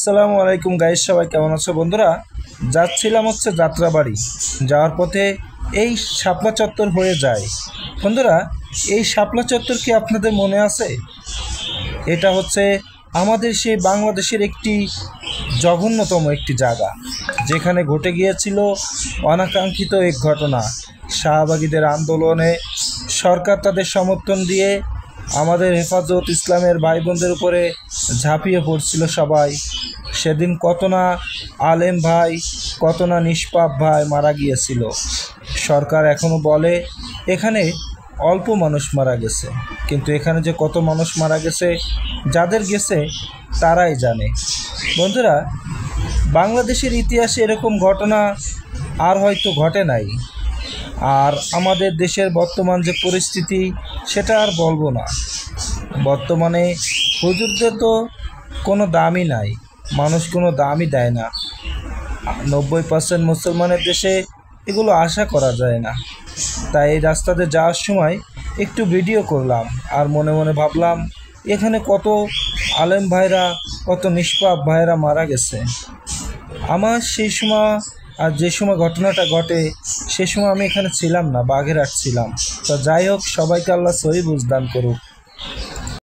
আসসালামু আলাইকুম গাইস, সবাই কেমন আছো বন্ধুরা? যাচ্ছিলাম হচ্ছে যাত্রাবাড়ি। যাওয়ার পথে এই শাপলা চত্বর হয়ে যায়। বন্ধুরা, এই শাপলা চত্বর কি আপনাদের মনে আছে? এটা হচ্ছে আমাদের সেই বাংলাদেশের একটি জঘন্যতম একটি জায়গা, যেখানে ঘটে গিয়েছিল অনাকাঙ্ক্ষিত এক ঘটনা। শাহবাগীদের আন্দোলনে সরকার তাদের সমর্থন দিয়ে আমাদের হেফাজত ইসলামের ভাই বোনদের উপরে ঝাঁপিয়ে পড়ছিল সবাই। সেদিন কত না আলেম ভাই, কত না নিষ্পাপ ভাই মারা গিয়েছিল। সরকার এখনও বলে এখানে অল্প মানুষ মারা গেছে, কিন্তু এখানে যে কত মানুষ মারা গেছে, যাদের গেছে তারাই জানে। বন্ধুরা, বাংলাদেশের ইতিহাসে এরকম ঘটনা আর হয়তো ঘটে নাই। আর আমাদের দেশের বর্তমান যে পরিস্থিতি, সেটা আর বলবো না। বর্তমানে হুজুরদের তো কোনো দামই নাই, মানুষ কোনো দামই দেয় না। 90% মুসলমানের দেশে এগুলো আশা করা যায় না। তাই এই রাস্তাতে যাওয়ার সময় একটু ভিডিও করলাম, আর মনে মনে ভাবলাম এখানে কত আলেম ভাইরা, কত নিষ্পাপ ভাইরা মারা গেছে। আমার সেই সময়, আর যে সময় ঘটনাটা ঘটে সে সময় আমি এখানে ছিলাম না, বাগেরহাট ছিলাম। তো যাই হোক, সবাইকে আল্লাহ সহি বুঝদান করুক।